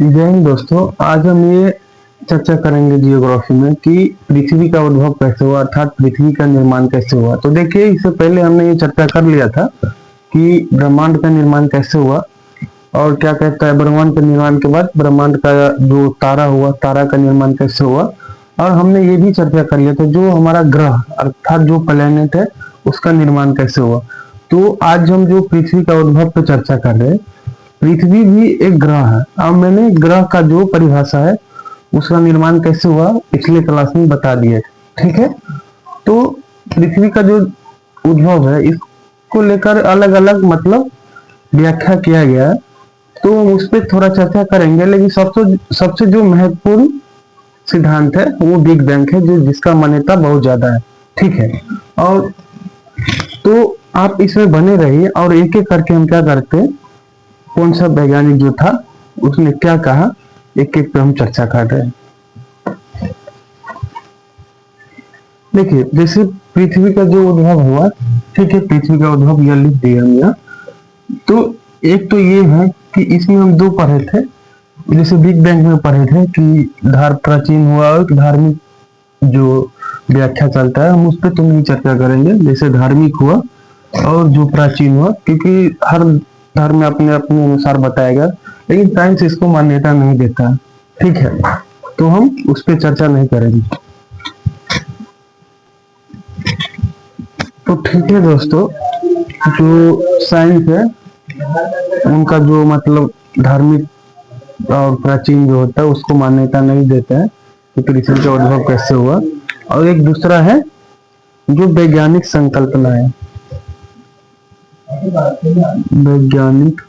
जय हिंद दोस्तों। आज हम ये चर्चा करेंगे जियोग्राफी में कि पृथ्वी का उद्भव कैसे हुआ, अर्थात पृथ्वी का निर्माण कैसे हुआ। तो देखिए, इससे पहले हमने ये चर्चा कर लिया था कि ब्रह्मांड का निर्माण कैसे हुआ और क्या कहता है ब्रह्मांड के निर्माण के बाद ब्रह्मांड का जो तारा हुआ, तारा का निर्माण कैसे हुआ। और हमने ये भी चर्चा कर लिया था जो हमारा ग्रह अर्थात जो प्लेनेट है उसका निर्माण कैसे हुआ। तो आज हम जो पृथ्वी का उद्भव पर चर्चा कर रहे हैं, पृथ्वी भी एक ग्रह है। अब मैंने ग्रह का जो परिभाषा है उसका निर्माण कैसे हुआ पिछले क्लास में बता दिए, ठीक है। तो पृथ्वी का जो उद्भव है इसको लेकर अलग अलग मतलब व्याख्या किया गया है, तो हम उस पर थोड़ा चर्चा करेंगे। लेकिन सबसे सबसे जो महत्वपूर्ण सिद्धांत है वो बिग बैंग है, जो जिसका मान्यता बहुत ज्यादा है, ठीक है। और तो आप इसमें बने रहिए और एक एक करके हम क्या करते हैं, कौन सा वैज्ञानिक जो था उसने क्या कहा, एक एक पे हम चर्चा कर रहे हैं। देखिए, जैसे पृथ्वी का जो उद्भव हुआ, ठीक है, पृथ्वी का उद्भव यह लिख दिया हमने। तो एक तो ये है कि इसमें हम दो पढ़े थे, जैसे बिग बैंग में पढ़े थे कि प्राचीन हुआ और धार्मिक जो व्याख्या चलता है हम उस पर तो नहीं चर्चा करेंगे। जैसे धार्मिक हुआ और जो प्राचीन हुआ, क्योंकि हर धर्म में अपने अपने अनुसार बताएगा, लेकिन साइंस इसको मान्यता नहीं देता, ठीक है, तो हम उस पर चर्चा नहीं करेंगे। तो ठीक है दोस्तों, जो साइंस है उनका जो मतलब धार्मिक और प्राचीन जो होता है उसको मान्यता नहीं देता है कि पृथ्वी का उद्भव कैसे हुआ। और एक दूसरा है जो वैज्ञानिक संकल्पना है, वैज्ञानिक,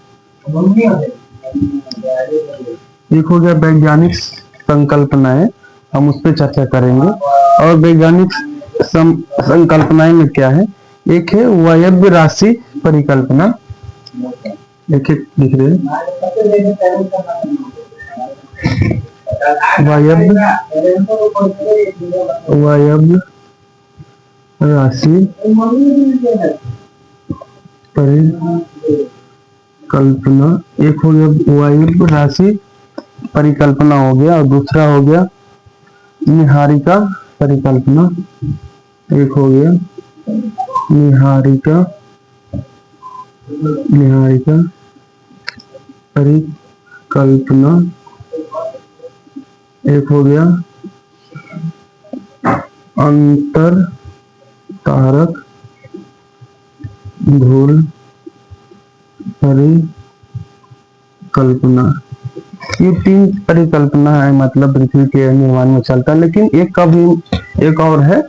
एक हो गया वैज्ञानिक संकल्पनाएं, हम उस पर चर्चा करेंगे। और वैज्ञानिक संकल्पनाएं में क्या है, एक है वायव्य राशि परिकल्पना, एक लिख रहे वायव्य राशि परिकल्पना, एक हो गया वायव्य राशि परिकल्पना हो गया, और दूसरा हो गया निहारिका परिकल्पना, एक हो गया निहारिका परिकल्पना, एक हो गया अंतर कारक धूल परिकल्पना। ये तीन परिकल्पना है मतलब पृथ्वी के निर्माण में चलता है। लेकिन एक का भी एक और है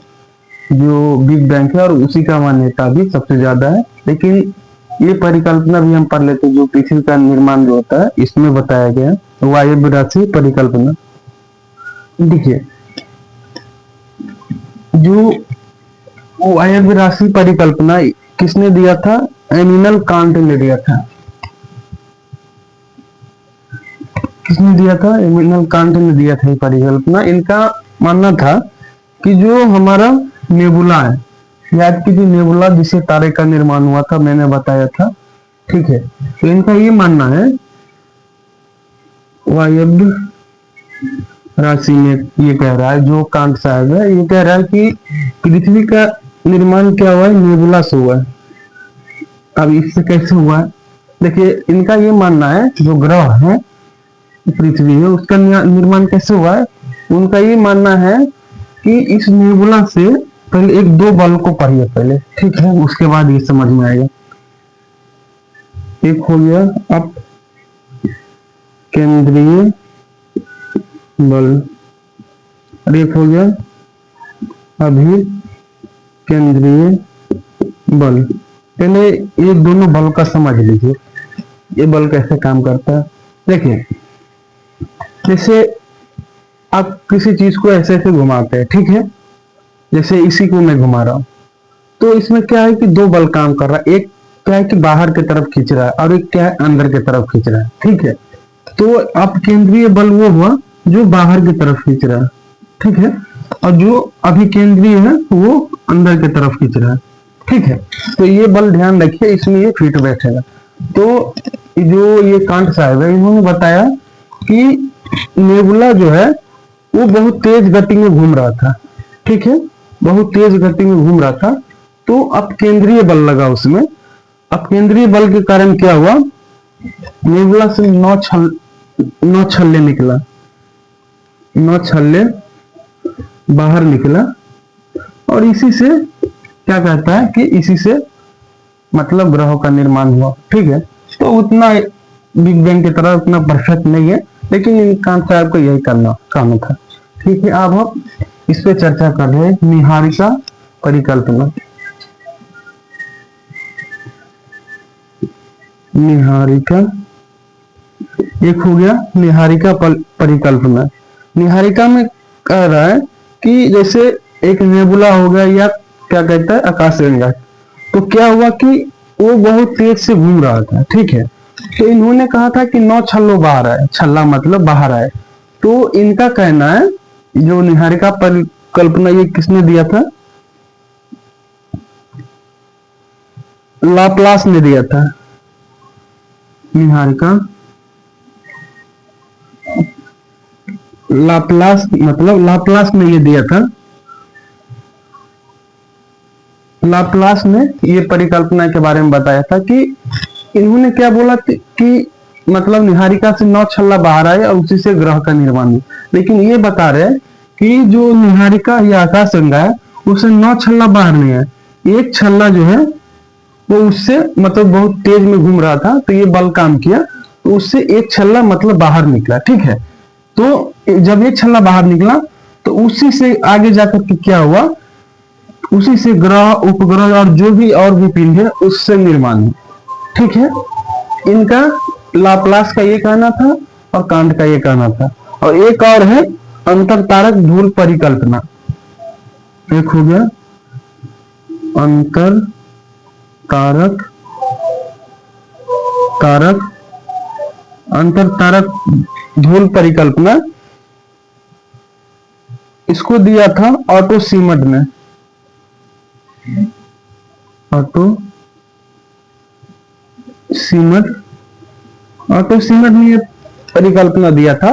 जो बिग बैंग है और उसी का मान्यता भी सबसे ज्यादा है। लेकिन ये परिकल्पना भी हम पढ़ लेते हैं जो पृथ्वी का निर्माण जो होता है इसमें बताया गया है, वायव्य राशि परिकल्पना। देखिए, जो वायव्य राशि परिकल्पना किसने दिया था, इमैनुएल कांट ने दिया था। किसने दिया था, इमैनुएल कांट ने दिया था ये परिकल्पना। इनका मानना था कि जो हमारा नेबुला है, याद कीजिए नेबुला जिसे तारे का निर्माण हुआ था, मैंने बताया था, ठीक है। तो इनका ये मानना है, वायव्य राशि में ये कह रहा है जो कांट साहब है, ये कह रहा है कि पृथ्वी का निर्माण क्या हुआ है, नेबुला से हुआ है। अब इससे कैसे हुआ है, देखिए इनका ये मानना है जो ग्रह है पृथ्वी है उसका निर्माण कैसे हुआ है। उनका ये मानना है कि इस नेबुला से पहले एक दो बल को पढ़िए पहले, ठीक है, उसके बाद ये समझ में आएगा। एक हो गया अब केंद्रीय बल और एक हो गया अभी केंद्रीय बल। पहले ये दोनों बल का समझ लीजिए, ये बल कैसे काम करता है। देखिए, जैसे आप किसी चीज को ऐसे ऐसे घुमाते हैं, ठीक है, जैसे इसी को मैं घुमा रहा हूं, तो इसमें क्या है कि दो बल काम कर रहा है। एक क्या है कि बाहर की तरफ खींच रहा है और एक क्या है अंदर की तरफ खींच रहा है, ठीक है। तो अब केंद्रीय बल वो हुआ जो बाहर की तरफ खींच रहा है, ठीक है, और जो अभी केंद्रीय है वो अंदर की तरफ खींच रहा है, ठीक है। तो ये बल ध्यान रखिए, इसमें ये फिट बैठेगा। तो जो ये कांट साहब है इन्होंने बताया कि नेबुला जो है वो बहुत तेज गति में घूम रहा था, ठीक है, बहुत तेज गति में घूम रहा था। तो अब केंद्रीय बल लगा उसमें। अब केंद्रीय बल के कारण क्या हुआ, नेबुला से 9 छल्ले निकला, 9 छल्ले बाहर निकला। और इसी से क्या कहता है कि इसी से मतलब ग्रहों का निर्माण हुआ, ठीक है। तो उतना बिग बैंग की तरह उतना परफेक्ट नहीं है, लेकिन कांत साहब को यही करना काम था, ठीक है। अब हम इस पे चर्चा कर रहे हैं, निहारिका परिकल्पना। निहारिका एक हो गया, निहारिका परिकल्पना। निहारिका में कह रहा है कि जैसे एक नेबुला हो गया या क्या कहता है आकाशगंगा, तो क्या हुआ कि वो बहुत तेज से घूम रहा था, ठीक है। तो इन्होंने कहा था कि 9 छल्लों बाहर आए, छल्ला मतलब बाहर आए। तो इनका कहना है, जो निहारिका परिकल्पना ये किसने दिया था, लाप्लास ने दिया था। निहारिका लाप्लास मतलब लाप्लास ने ये दिया था, लाप्लास ने ये परिकल्पना के बारे में बताया था कि इन्होंने क्या बोला कि मतलब निहारिका से 9 छल्ला बाहर आए और उसी से ग्रह का निर्माण हुआ। लेकिन ये बता रहे कि जो निहारिका या आकाशगंगा है उससे 9 छल्ला बाहर नहीं है, एक छल्ला जो है वो उससे मतलब बहुत तेज में घूम रहा था, तो ये बल काम किया, तो उससे एक छल्ला मतलब बाहर निकला, ठीक है। तो जब एक छल्ला बाहर निकला तो उसी से आगे जाकर के क्या हुआ, उसी से ग्रह उपग्रह और जो भी और भी पिंड है उससे निर्माण, ठीक है। इनका लाप्लास का ये कहना था और कांट का ये कहना था। और एक और है अंतर तारक धूल परिकल्पना। एक हो गया अंतर तारक अंतर तारक धूल परिकल्पना। इसको दिया था ऑटो सीमट ने, ऑटो सीमट ने ये परिकल्पना दिया था।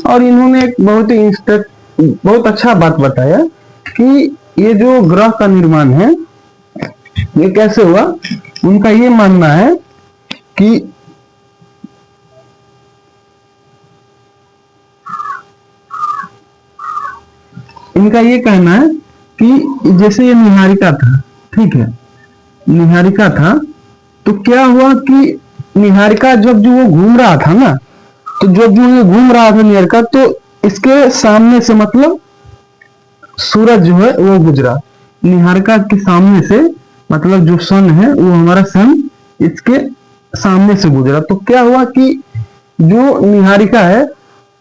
और इन्होंने एक बहुत अच्छा बात बताया कि ये जो ग्रह का निर्माण है ये कैसे हुआ। उनका ये मानना है कि इनका ये कहना है कि जैसे ये निहारिका था, ठीक है, निहारिका था, तो क्या हुआ कि निहारिका जब जो वो घूम रहा था ना, तो जब जो ये घूम रहा था निहारिका, तो इसके सामने से मतलब सूरज जो है वो गुजरा निहारिका के सामने से, मतलब जो सन है वो हमारा सन इसके सामने से गुजरा। तो क्या हुआ कि जो निहारिका है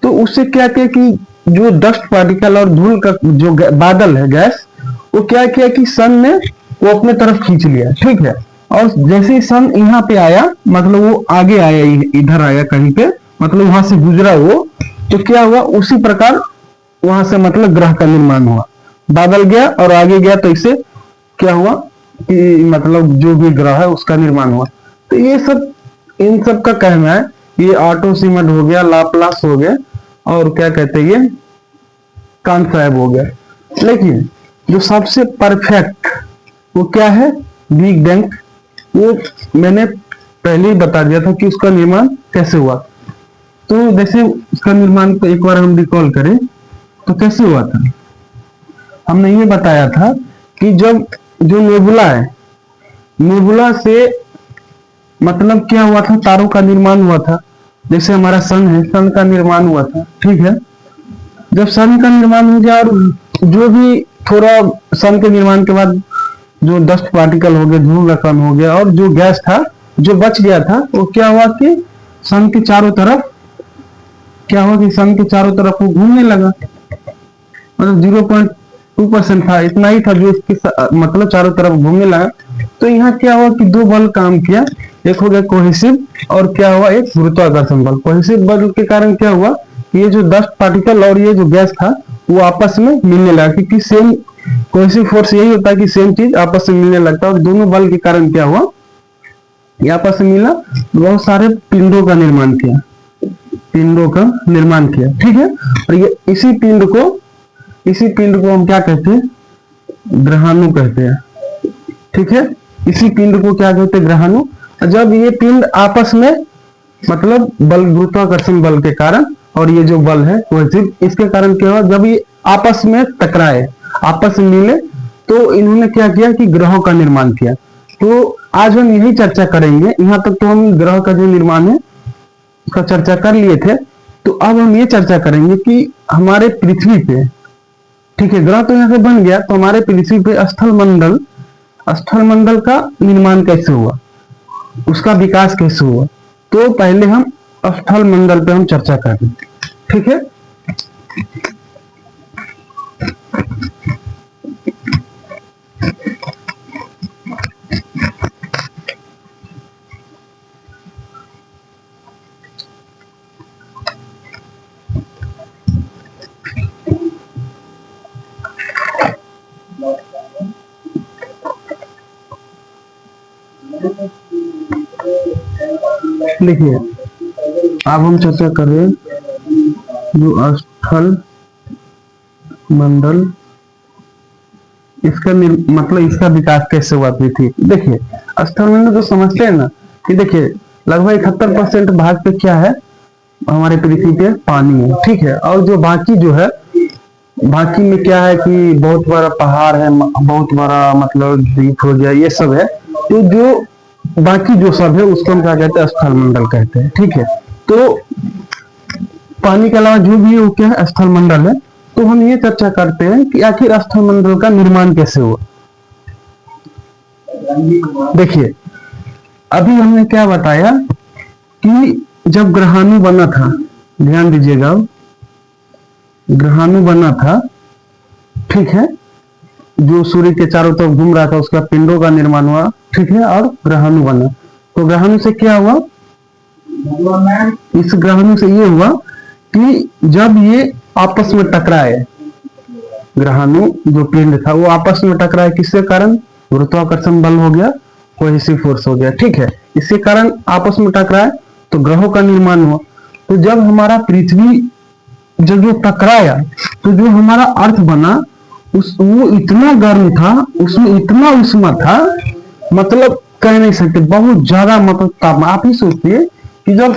तो उससे क्या किया कि जो डस्ट पार्टिकल और धूल का जो बादल है गैस, वो क्या किया कि सन ने वो अपने तरफ खींच लिया, ठीक है। और जैसे ही सन यहाँ पे आया, मतलब वो आगे आया, इधर आया कहीं पे, मतलब वहां से गुजरा वो, तो क्या हुआ उसी प्रकार वहां से मतलब ग्रह का निर्माण हुआ। बादल गया और आगे गया, तो इससे क्या हुआ कि मतलब जो भी ग्रह है उसका निर्माण हुआ। तो ये सब इन सब का कहना है। ये ऑटो सीमट हो गया, लाप्लास हो गया, और क्या कहते हैं ये कांत साहब हो गया। लेकिन जो सबसे परफेक्ट वो क्या है, बिग बैंग। वो मैंने पहले ही बता दिया था कि उसका निर्माण कैसे हुआ। तो जैसे उसका निर्माण को एक बार हम रिकॉल करें तो कैसे हुआ था, हमने ये बताया था कि जब जो नेबुला है, नेबुला से मतलब क्या हुआ था, तारों का निर्माण हुआ था। जैसे हमारा सन है, सन का निर्माण हुआ था, ठीक है। जब सन का निर्माण हो गया और जो भी थोड़ा सन के निर्माण के बाद जो डस्ट पार्टिकल हो गए, धूल का कण हो गया, और जो गैस था जो बच गया था, वो क्या हुआ कि सन के चारों तरफ क्या हुआ कि सन के चारों तरफ वो घूमने लगा। मतलब 0.2% था, इतना ही था जो इसके मतलब चारों तरफ घूमने लगा। तो यहाँ क्या हुआ कि दो बल काम किया, एक हो गया कोहेसिव और क्या हुआ एक गुरुत्वाकर्षण बल। कोहेसिव बल के कारण क्या हुआ, ये जो डस्ट पार्टिकल और ये जो गैस था वो आपस में मिलने लगा, क्योंकि सेम कोहेसिव फोर्स यही होता है कि सेम चीज आपस में मिलने लगता है। और दोनों बल के कारण क्या हुआ, ये आपस में मिला, बहुत सारे पिंडों का निर्माण किया, पिंडों का निर्माण किया, ठीक है। और ये इसी पिंड को हम क्या कहते हैं, ग्रहाणु कहते हैं, ठीक है। इसी पिंड को क्या कहते हैं, ग्रहाणु। जब ये पिंड आपस में मतलब बल, गुरुत्वाकर्षण बल के कारण, और ये जो बल है वो सिर्फ इसके कारण क्या हुआ, जब ये आपस में टकराए, आपस में मिले, तो इन्होंने क्या किया कि ग्रहों का निर्माण किया। तो आज हम यही चर्चा करेंगे। यहाँ तक तो हम ग्रह का जो निर्माण है उसका चर्चा कर लिए थे। तो अब हम ये चर्चा करेंगे कि हमारे पृथ्वी पे, ठीक है, ग्रह तो यहाँ से बन गया, तो हमारे पृथ्वी पे स्थल मंडल का निर्माण कैसे हुआ, उसका विकास कैसे हुआ। तो पहले हम स्थल मंडल पे हम चर्चा करेंगे, ठीक है। देखिए, अब हम चर्चा कर रहे हैं जो स्थल मंडल, इसका मतलब इसका विकास कैसे हुआ पृथ्वी। देखिए, स्थल मंडल तो समझते हैं ना कि देखिए लगभग 71% भाग पे क्या है, हमारे पृथ्वी पे पानी है, ठीक है। और जो बाकी जो है, बाकी में क्या है कि बहुत बड़ा पहाड़ है, बहुत बड़ा मतलब द्वीप हो गया, ये सब है। तो जो बाकी जो सब है उसको हम क्या कहते हैं, स्थल मंडल कहते हैं, ठीक है। तो पानी के अलावा जो भी है वो क्या है, स्थल मंडल है। तो हम ये चर्चा करते हैं कि आखिर स्थल मंडल का निर्माण कैसे हुआ। देखिए, अभी हमने क्या बताया कि जब ग्रहाणु बना था, ध्यान दीजिएगा, ग्रहाणु बना था, ठीक है, जो सूर्य के चारों तरफ घूम रहा था, उसका पिंडों का निर्माण हुआ, ठीक है, और ग्रहाणु बना। तो ग्रहाणु से क्या हुआ, इस ग्रहाणु से ये हुआ कि जब ये आपस में टकराए, ग्रहाणु जो पिंड था वो आपस में टकराए, किसके कारण, गुरुत्वाकर्षण बल हो गया, कोहेसिव फोर्स हो गया, ठीक है। इसके कारण आपस में टकराए तो ग्रहों का निर्माण हुआ। तो जब हमारा पृथ्वी जब जो टकराया, तो जो हमारा अर्थ बना वो इतना गर्म था, उसमें इतना उष्मा था, मतलब कह नहीं सकते, बहुत ज्यादा मतलब तापमान। आप ही सोचिए कि जब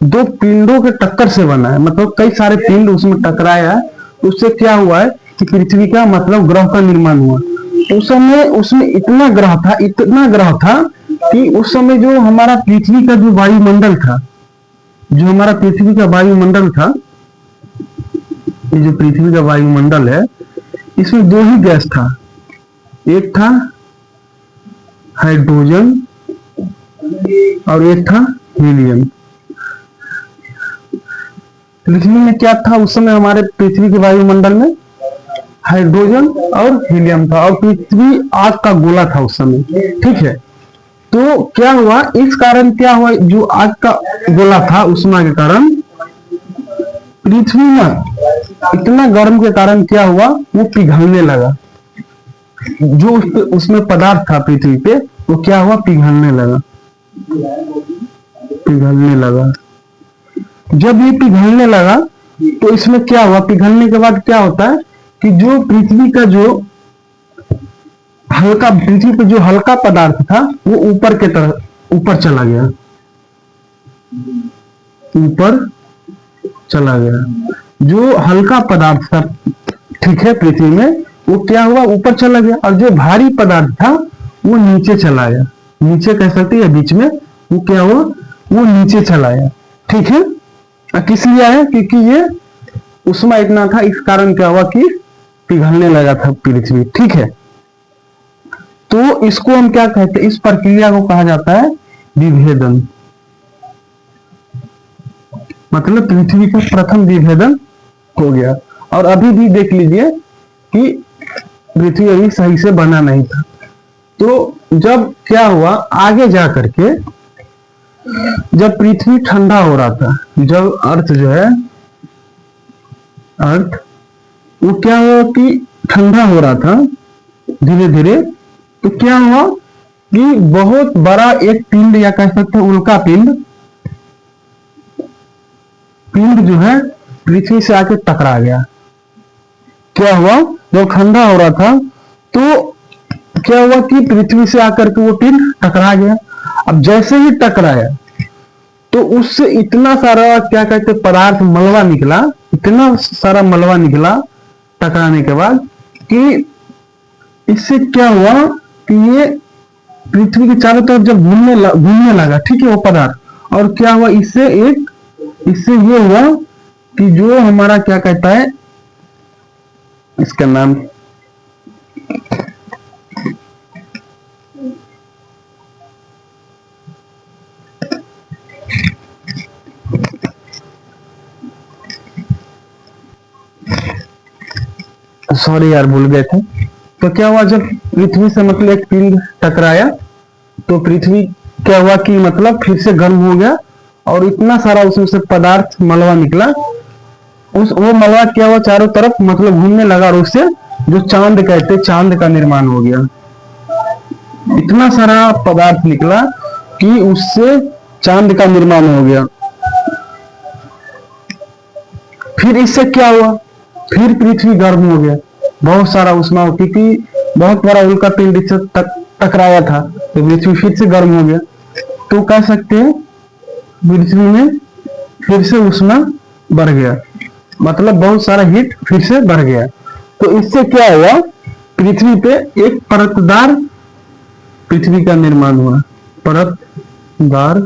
दो पिंडों के टक्कर से बना है, मतलब कई सारे पिंड उसमें टकराया, उससे क्या हुआ है कि पृथ्वी का मतलब ग्रह का निर्माण हुआ। उस समय उसमें इतना ग्रह था कि उस समय जो हमारा पृथ्वी का जो वायुमंडल था, जो हमारा पृथ्वी का वायुमंडल था, ये जो पृथ्वी का वायुमंडल है, इसमें दो ही गैस था, एक था हाइड्रोजन और एक था हीलियम। पृथ्वी में क्या था उस समय, हमारे पृथ्वी के वायुमंडल में हाइड्रोजन और हीलियम था, और पृथ्वी आग का गोला था उस समय, ठीक है। तो क्या हुआ, इस कारण क्या हुआ, जो आग का गोला था उष्मा के कारण पृथ्वी में इतना गर्म के कारण क्या हुआ, वो पिघलने लगा। जो उसमें पदार्थ था पृथ्वी पे वो क्या हुआ, पिघलने लगा। जब ये पिघलने लगा तो इसमें क्या हुआ, पिघलने के बाद क्या होता है कि जो पृथ्वी का जो हल्का, पृथ्वी पे जो हल्का पदार्थ था वो ऊपर के तरफ ऊपर चला गया, जो हल्का पदार्थ था, ठीक है, पृथ्वी में वो क्या हुआ, ऊपर चला गया। और जो भारी पदार्थ था वो नीचे चला गया, नीचे कह सकते हैं, बीच में वो क्या हुआ, वो नीचे चला गया, ठीक है। किस लिए आया, क्योंकि ये उष्मा इतना था, इस कारण क्या हुआ कि पिघलने लगा था पृथ्वी, ठीक है। तो इसको हम क्या कहते हैं, इस प्रक्रिया को कहा जाता है विभेदन। मतलब पृथ्वी का प्रथम विभेदन हो गया। और अभी भी देख लीजिए कि पृथ्वी अभी सही से बना नहीं था। तो जब क्या हुआ, आगे जा करके जब पृथ्वी ठंडा हो रहा था, जब अर्थ जो है, अर्थ वो क्या हुआ कि ठंडा हो रहा था धीरे धीरे, तो क्या हुआ कि बहुत बड़ा एक पिंड, या कह सकते हैं उल्का पिंड, पिंड जो है पृथ्वी से आके टकरा गया। क्या हुआ, जब ठंडा हो रहा था तो क्या हुआ कि पृथ्वी से आकर के वो पिंड टकरा गया। अब जैसे ही टकराया तो उससे इतना सारा क्या कहते पदार्थ मलबा निकला, इतना सारा मलबा निकला टकराने के बाद कि इससे क्या हुआ कि ये पृथ्वी के चारों तरफ जब घूमने लगा, ठीक है, वो पदार्थ, और क्या हुआ इससे ये हुआ कि जो हमारा क्या कहता है, इसका नाम सॉरी यार भूल गए थे। तो क्या हुआ, जब पृथ्वी से मतलब एक पिंड टकराया तो पृथ्वी क्या हुआ कि मतलब फिर से गर्म हो गया और इतना सारा उसमें से पदार्थ मलबा निकला। वो मलबा क्या हुआ चारों तरफ मतलब घूमने लगा और उससे जो चांद कहते चांद का निर्माण हो गया। इतना सारा पदार्थ निकला कि उससे चांद का निर्माण हो गया। फिर इससे क्या हुआ, फिर पृथ्वी गर्म हो गया, बहुत सारा उष्मा, क्योंकि बहुत बड़ा उल्का पिंड से टकराया था तो पृथ्वी फिर से गर्म हो गया। तो कह सकते हैं पृथ्वी में फिर से उष्मा बढ़ गया, मतलब बहुत सारा हीट फिर से बढ़ गया। तो इससे क्या हुआ, पृथ्वी पे एक परतदार पृथ्वी का निर्माण हुआ, परतदार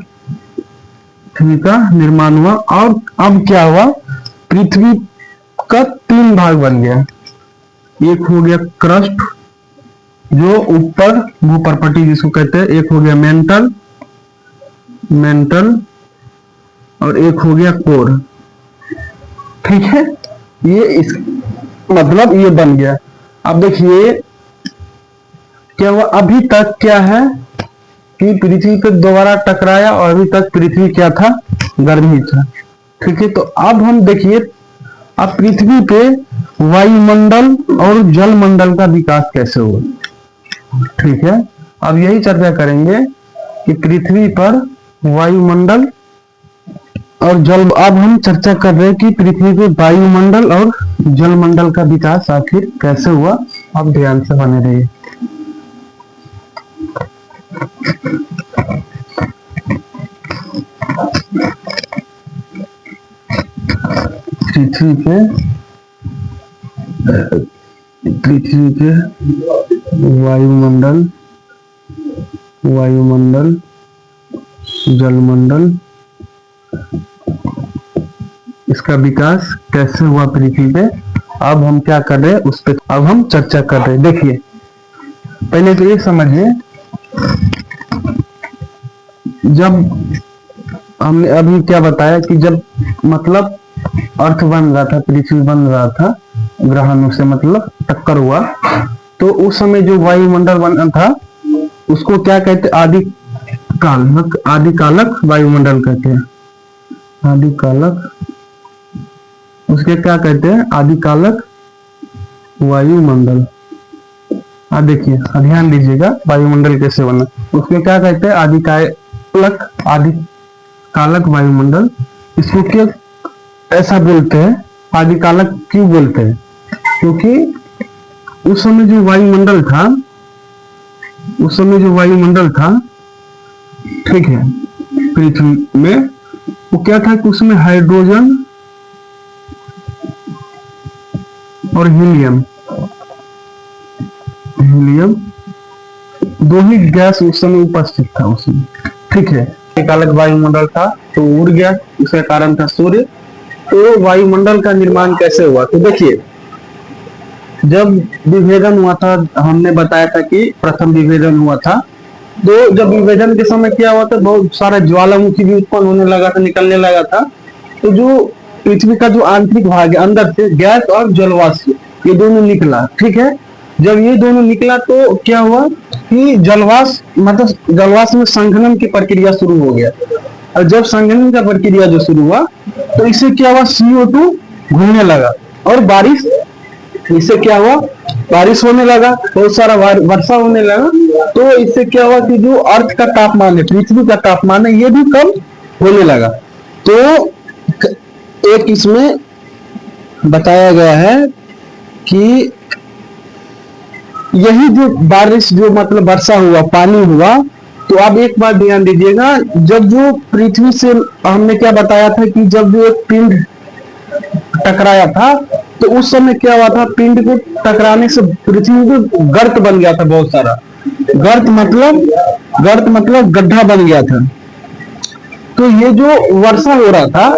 पृथ्वी का निर्माण हुआ। और अब क्या हुआ, पृथ्वी का 3 भाग बन गया। एक हो गया क्रस्ट जो ऊपर भूपर्पटी जिसको कहते हैं, एक हो गया मेंटल और एक हो गया कोर, ठीक है। ये इस मतलब ये बन गया। अब देखिए क्या हुआ, अभी तक क्या है कि पृथ्वी पे दोबारा टकराया और अभी तक पृथ्वी क्या था, गर्मी था, ठीक है। तो अब हम देखिए अब पृथ्वी पे वायुमंडल और जलमंडल का विकास कैसे हुआ, ठीक है। अब यही चर्चा करेंगे कि पृथ्वी पर वायुमंडल और जल, अब हम चर्चा कर रहे हैं कि पृथ्वी पे वायुमंडल और जलमंडल का विकास आखिर कैसे हुआ। अब ध्यान से बने रहिए। पृथ्वी पे वायुमंडल जलमंडल इसका विकास कैसे हुआ पृथ्वी पे, अब हम क्या कर रहे हैं उस पर अब हम चर्चा कर रहे हैं। देखिए पहले तो ये समझिए, जब हमने अभी क्या बताया कि जब मतलब अर्थ बन रहा था, पृथ्वी बन रहा था, ग्रहणों से मतलब टक्कर हुआ, तो उस समय जो वायुमंडल बना था उसको क्या कहते, आदिकालक वायुमंडल कहते हैं। आदिकालक, उसके क्या कहते हैं, आदिकालक वायुमंडल। देखिए ध्यान दीजिएगा वायुमंडल कैसे बना, उसके क्या कहते हैं, आदिकालक वायुमंडल। इसको क्या ऐसा बोलते हैं, आदिकालक क्यों बोलते हैं, क्योंकि उस समय जो वायुमंडल था, ठीक है, पृथ्वी में वो क्या था कि उसमें हाइड्रोजन और हीलियम दो ही गैस उस समय उपस्थित था उसमें, ठीक है। एक अलग वायुमंडल था तो उड़ गया, उसका कारण था सूर्य। तो वायुमंडल का निर्माण कैसे हुआ, तो देखिए जब विभेदन हुआ था, हमने बताया था कि प्रथम विभेदन हुआ था, तो जब विभेदन के समय क्या हुआ था, बहुत सारा ज्वालामुखी भी उत्पन्न होने लगा था, निकलने लगा था। तो जो पृथ्वी का जो आंतरिक भाग है, अंदर से गैस और जलवाष्प, ये दोनों निकला, ठीक है। जब ये दोनों निकला तो क्या हुआ कि जलवाष्प मतलब जलवाष्प में संघनन की प्रक्रिया शुरू हो गया, और जब संघनन का प्रक्रिया जो शुरू हुआ तो इससे क्या हुआ, CO2 घूमने लगा और बारिश, इससे क्या हुआ, बारिश होने लगा, बहुत सारा वर्षा होने लगा। तो इससे क्या हुआ कि जो अर्थ का तापमान है, पृथ्वी का तापमान है, ये भी कम होने लगा। तो एक इसमें बताया गया है कि यही जो बारिश जो मतलब वर्षा हुआ, पानी हुआ, तो आप एक बात ध्यान दीजिएगा, जब जो पृथ्वी से हमने क्या बताया था कि जब जो एक पिंड टकराया था तो उस समय क्या हुआ था, पिंड को टकराने से पृथ्वी में गर्त बन गया था, बहुत सारा गर्त मतलब गड्ढा बन गया था। तो ये जो वर्षा हो रहा था,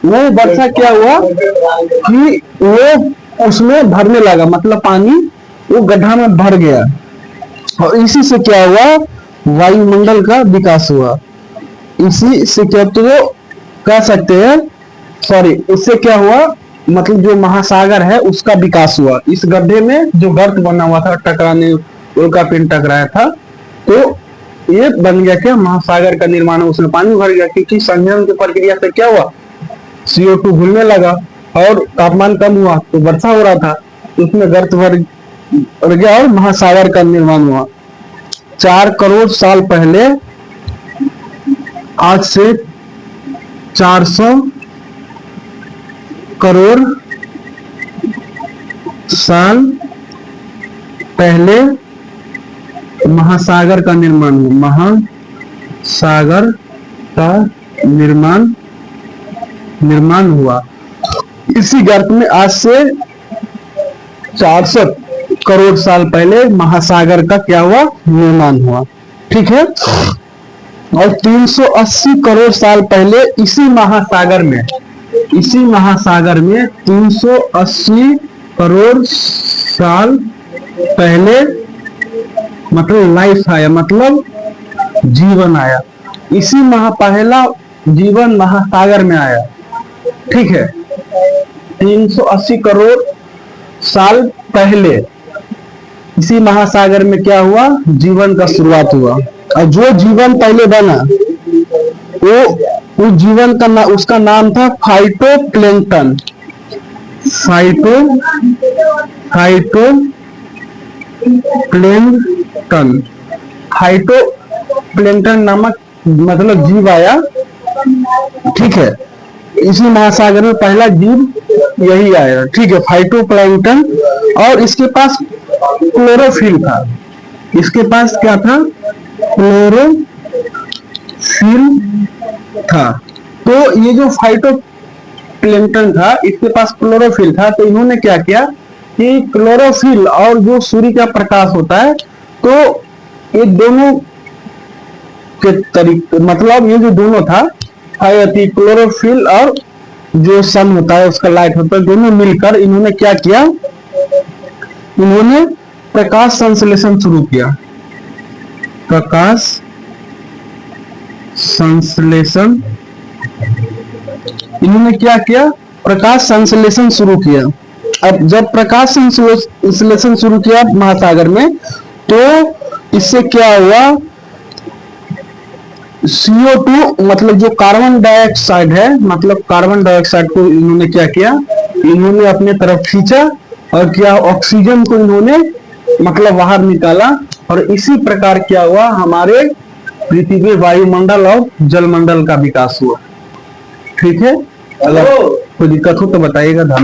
वो वर्षा क्या हुआ कि वो उसमें भरने लगा, मतलब पानी वो गड्ढा में भर गया, और इसी से क्या हुआ, वायुमंडल का विकास हुआ। इसी से क्या तो कह सकते हैं, सॉरी, इससे क्या हुआ, मतलब जो महासागर है उसका विकास हुआ। इस गड्ढे में जो गर्त बना हुआ था, टकराने उल्का पिंड टकराया था, तो ये बन गया क्या, महासागर का निर्माण, उसमें पानी भर गया, क्योंकि संघनन की प्रक्रिया से क्या हुआ, CO2 घुलने लगा और तापमान कम हुआ, तो वर्षा हो रहा था, तो उसमें गर्त भर गया और महासागर का निर्माण हुआ। 4 करोड़ साल पहले, आज से 400 करोड़ साल पहले महासागर का निर्माण हुआ। महासागर का निर्माण हुआ। इसी गर्त में आज से 400 करोड़ साल पहले महासागर का क्या हुआ, निर्माण हुआ। ठीक है। और 380 करोड़ साल पहले इसी महासागर में 380 करोड़ साल पहले मतलब लाइफ आया, मतलब जीवन आया। इसी पहला जीवन महासागर में आया। ठीक है। 380 करोड़ साल पहले इसी महासागर में क्या हुआ, जीवन का शुरुआत हुआ। और जो जीवन पहले बना वो उस जीवन का उसका नाम था फाइटोप्लैंक्टन। फाइटोप्लैंक्टन नामक मतलब जीव आया। ठीक है। इसी महासागर में पहला जीव यही आया। ठीक है, फाइटोप्लैंक्टन। और इसके पास क्लोरोफिल था। इसके पास क्या था, क्लोरोफिल था। तो ये जो फाइटोप्लैंक्टन था, इसके पास क्लोरोफिल था। तो इन्होंने क्या किया कि क्लोरोफिल और जो सूर्य का प्रकाश होता है, तो ये दोनों के तरीके, मतलब ये जो दोनों था, क्लोरोफिल और जो सन होता है उसका लाइट होता है, दोनों मिलकर इन्होंने क्या किया, इन्होंने प्रकाश संश्लेषण शुरू किया। प्रकाश संश्लेषण इन्होंने क्या किया, प्रकाश संश्लेषण शुरू किया। अब जब प्रकाश संश्लेषण शुरू किया महासागर में, तो इससे क्या हुआ, CO2 मतलब जो कार्बन डाइऑक्साइड है, मतलब कार्बन डाइऑक्साइड को इन्होंने क्या किया, इन्होंने अपने तरफ खींचा और क्या, ऑक्सीजन को इन्होंने मतलब बाहर निकाला। और इसी प्रकार क्या हुआ, हमारे पृथ्वी वायुमंडल और जलमंडल का विकास हुआ। ठीक है। अगर कोई दिक्कत हो तो बताइएगा। धन्यवाद।